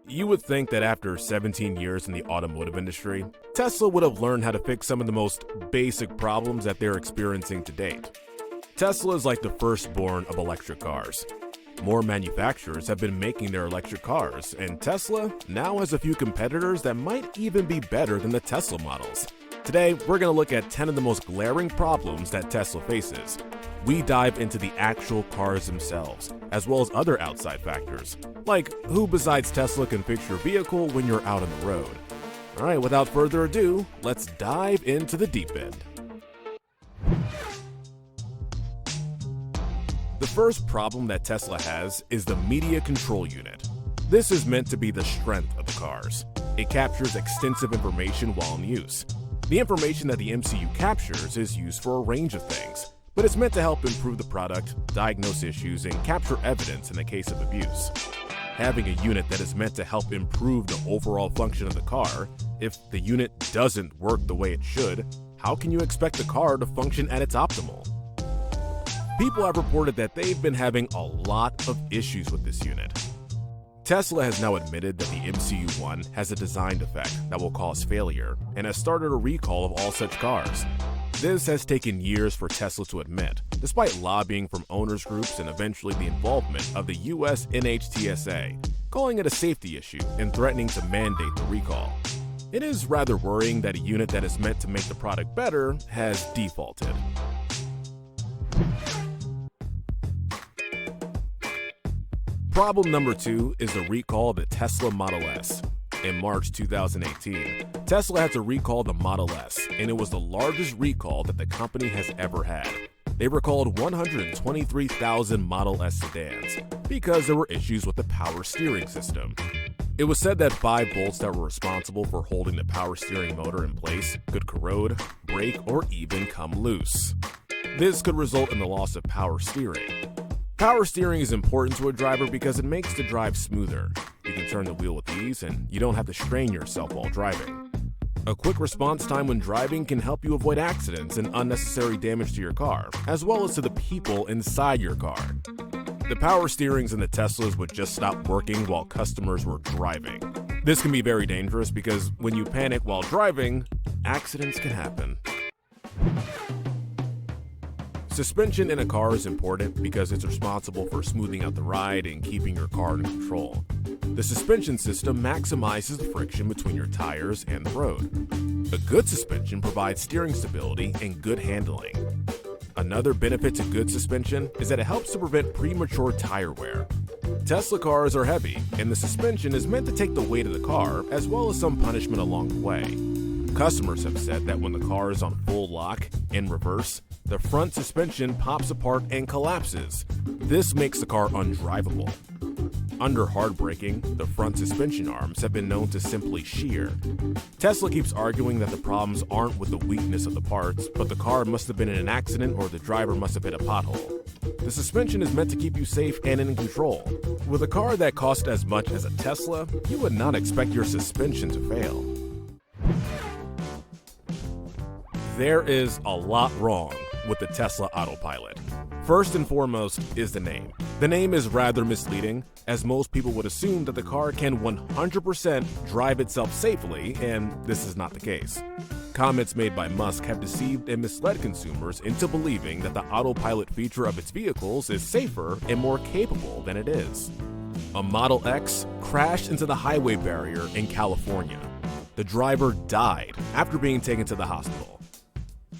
You would think that after 17 years in the automotive industry, Tesla would have learned how to fix some of the most basic problems that they're experiencing to date. Tesla is like the firstborn of electric cars. More manufacturers have been making their electric cars, and Tesla now has a few competitors that might even be better than the Tesla models. Today, we're going to look at 10 of the most glaring problems that Tesla faces. We dive into the actual cars themselves, as well as other outside factors, like who besides Tesla can fix your vehicle when you're out on the road. Alright, without further ado, let's dive into the deep end. The first problem that Tesla has is the media control unit. This is meant to be the strength of the cars. It captures extensive information while in use. The information that the MCU captures is used for a range of things, but it's meant to help improve the product, diagnose issues, and capture evidence in the case of abuse. Having a unit that is meant to help improve the overall function of the car, if the unit doesn't work the way it should, how can you expect the car to function at its optimal? People have reported that they've been having a lot of issues with this unit. Tesla has now admitted that the MCU has a design defect that will cause failure and has started a recall of all such cars. This has taken years for Tesla to admit, despite lobbying from owners groups and eventually the involvement of the US NHTSA, calling it a safety issue and threatening to mandate the recall. It is rather worrying that a unit that is meant to make the product better has defaulted. Problem number 2 is the recall of the Tesla Model S. In March 2018, Tesla had to recall the Model S, and it was the largest recall that the company has ever had. They recalled 123,000 Model S sedans because there were issues with the power steering system. It was said that 5 bolts that were responsible for holding the power steering motor in place could corrode, break, or even come loose. This could result in the loss of power steering. Power steering is important to a driver because it makes the drive smoother. You can turn the wheel with ease and you don't have to strain yourself while driving. A quick response time when driving can help you avoid accidents and unnecessary damage to your car, as well as to the people inside your car. The power steerings in the Teslas would just stop working while customers were driving. This can be very dangerous because when you panic while driving, accidents can happen. Suspension in a car is important because it's responsible for smoothing out the ride and keeping your car in control. The suspension system maximizes the friction between your tires and the road. A good suspension provides steering stability and good handling. Another benefit to good suspension is that it helps to prevent premature tire wear. Tesla cars are heavy, and the suspension is meant to take the weight of the car as well as some punishment along the way. Customers have said that when the car is on full lock, in reverse, the front suspension pops apart and collapses. This makes the car undrivable. Under hard braking, the front suspension arms have been known to simply shear. Tesla keeps arguing that the problems aren't with the weakness of the parts, but the car must have been in an accident or the driver must have hit a pothole. The suspension is meant to keep you safe and in control. With a car that costs as much as a Tesla, you would not expect your suspension to fail. There is a lot wrong with the Tesla Autopilot. First and foremost is the name. The name is rather misleading, as most people would assume that the car can 100% drive itself safely, and this is not the case. Comments made by Musk have deceived and misled consumers into believing that the autopilot feature of its vehicles is safer and more capable than it is. A Model X crashed into the highway barrier in California. The driver died after being taken to the hospital.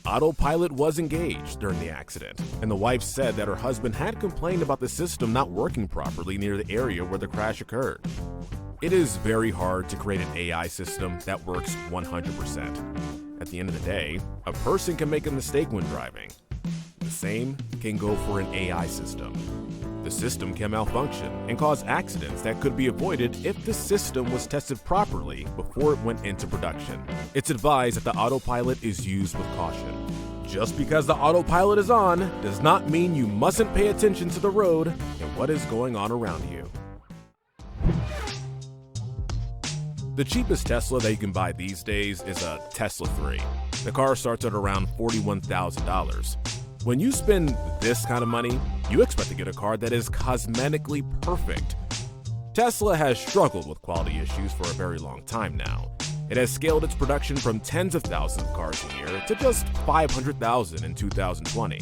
Autopilot was engaged during the accident, and the wife said that her husband had complained about the system not working properly near the area where the crash occurred. It is very hard to create an AI system that works 100%. At the end of the day, a person can make a mistake when driving. The same can go for an AI system. The system can malfunction and cause accidents that could be avoided if the system was tested properly before it went into production. It's advised that the autopilot is used with caution. Just because the autopilot is on does not mean you mustn't pay attention to the road and what is going on around you. The cheapest Tesla that you can buy these days is a Tesla 3. The car starts at around $41,000. When you spend this kind of money, you expect to get a car that is cosmetically perfect. Tesla has struggled with quality issues for a very long time now. It has scaled its production from tens of thousands of cars a year to just 500,000 in 2020.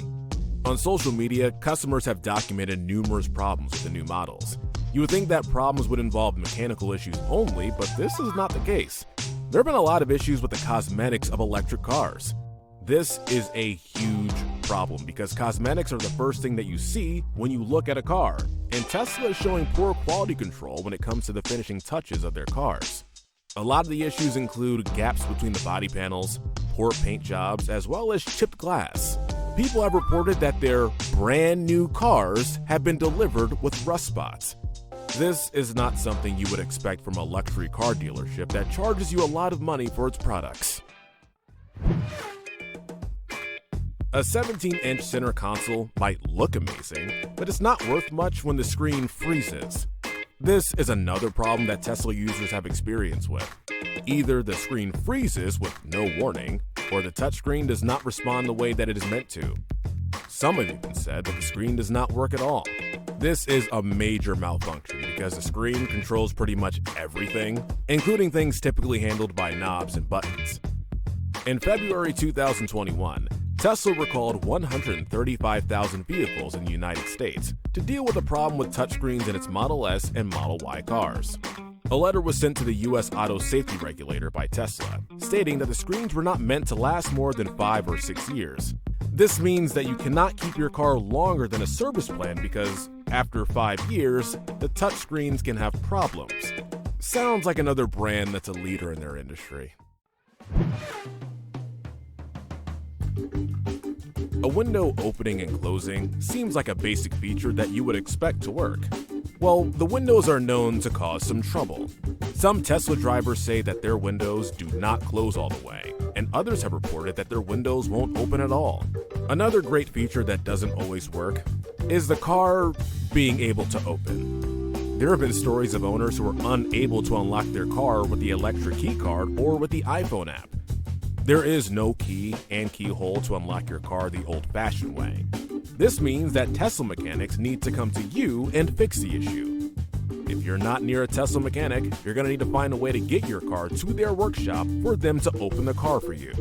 On social media, customers have documented numerous problems with the new models. You would think that problems would involve mechanical issues only, but this is not the case. There have been a lot of issues with the cosmetics of electric cars. This is a huge problem because cosmetics are the first thing that you see when you look at a car, and Tesla is showing poor quality control when it comes to the finishing touches of their cars. A lot of the issues include gaps between the body panels, poor paint jobs, as well as chipped glass. People have reported that their brand new cars have been delivered with rust spots. This is not something you would expect from a luxury car dealership that charges you a lot of money for its products. A 17-inch center console might look amazing, but it's not worth much when the screen freezes. This is another problem that Tesla users have experience with. Either the screen freezes with no warning, or the touchscreen does not respond the way that it is meant to. Some have even said that the screen does not work at all. This is a major malfunction because the screen controls pretty much everything, including things typically handled by knobs and buttons. In February 2021, Tesla recalled 135,000 vehicles in the United States to deal with a problem with touchscreens in its Model S and Model Y cars. A letter was sent to the U.S. auto safety regulator by Tesla, stating that the screens were not meant to last more than 5 or 6 years. This means that you cannot keep your car longer than a service plan because, after 5 years, the touchscreens can have problems. Sounds like another brand that's a leader in their industry. A window opening and closing seems like a basic feature that you would expect to work. Well, the windows are known to cause some trouble. Some Tesla drivers say that their windows do not close all the way, and others have reported that their windows won't open at all. Another great feature that doesn't always work is the car being able to open. There have been stories of owners who are unable to unlock their car with the electric key card or with the iPhone app. There is no key and keyhole to unlock your car the old-fashioned way. This means that Tesla mechanics need to come to you and fix the issue. If you're not near a Tesla mechanic, you're going to need to find a way to get your car to their workshop for them to open the car for you.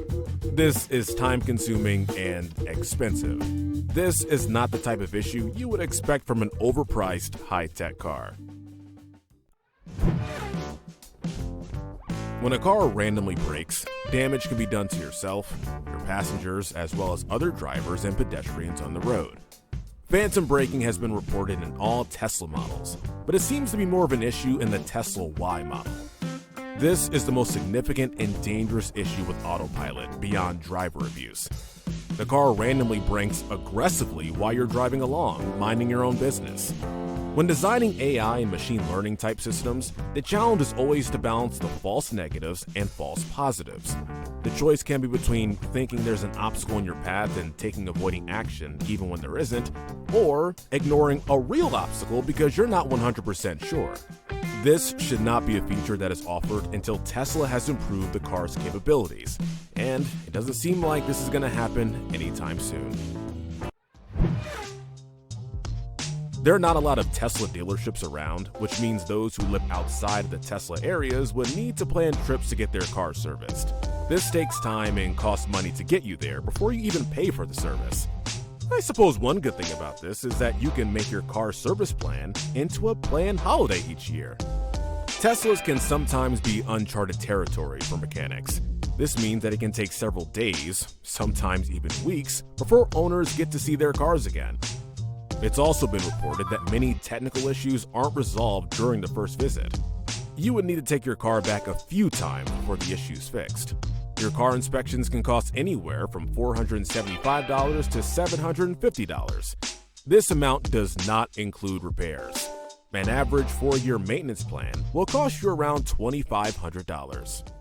This is time-consuming and expensive. This is not the type of issue you would expect from an overpriced, high-tech car. When a car randomly breaks, damage can be done to yourself, your passengers, as well as other drivers and pedestrians on the road. Phantom braking has been reported in all Tesla models, but it seems to be more of an issue in the Tesla Y model. This is the most significant and dangerous issue with Autopilot beyond driver abuse. The car randomly brakes aggressively while you're driving along, minding your own business. When designing AI and machine learning type systems, the challenge is always to balance the false negatives and false positives. The choice can be between thinking there's an obstacle in your path and taking avoiding action even when there isn't, or ignoring a real obstacle because you're not 100% sure. This should not be a feature that is offered until Tesla has improved the car's capabilities, and it doesn't seem like this is going to happen anytime soon. There are not a lot of Tesla dealerships around, which means those who live outside of the Tesla areas would need to plan trips to get their car serviced. This takes time and costs money to get you there before you even pay for the service. I suppose one good thing about this is that you can make your car service plan into a planned holiday each year. Teslas can sometimes be uncharted territory for mechanics. This means that it can take several days, sometimes even weeks, before owners get to see their cars again. It's also been reported that many technical issues aren't resolved during the first visit. You would need to take your car back a few times before the issue's fixed. Your car inspections can cost anywhere from $475 to $750. This amount does not include repairs. An average 4-year maintenance plan will cost you around $2,500.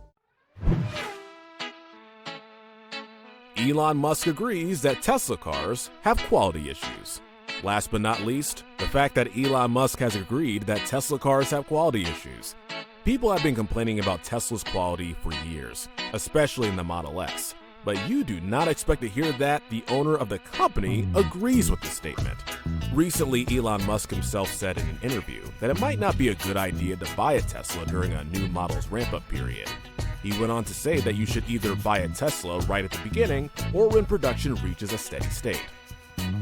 Elon Musk agrees that Tesla cars have quality issues. Last but not least, the fact that Elon Musk has agreed that Tesla cars have quality issues. People have been complaining about Tesla's quality for years, especially in the Model S. But you do not expect to hear that the owner of the company agrees with the statement. Recently, Elon Musk himself said in an interview that it might not be a good idea to buy a Tesla during a new model's ramp-up period. He went on to say that you should either buy a Tesla right at the beginning or when production reaches a steady state.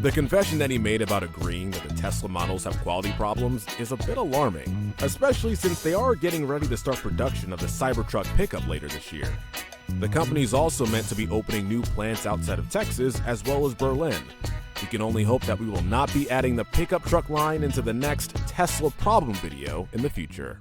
The confession that he made about agreeing that the Tesla models have quality problems is a bit alarming, especially since they are getting ready to start production of the Cybertruck pickup later this year. The company is also meant to be opening new plants outside of Texas as well as Berlin. We can only hope that we will not be adding the pickup truck line into the next Tesla problem video in the future.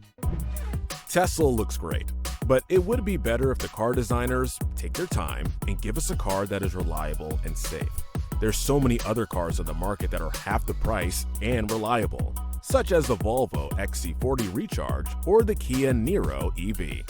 Tesla looks great, but it would be better if the car designers take their time and give us a car that is reliable and safe. There's so many other cars on the market that are half the price and reliable, such as the Volvo XC40 Recharge or the Kia Niro EV.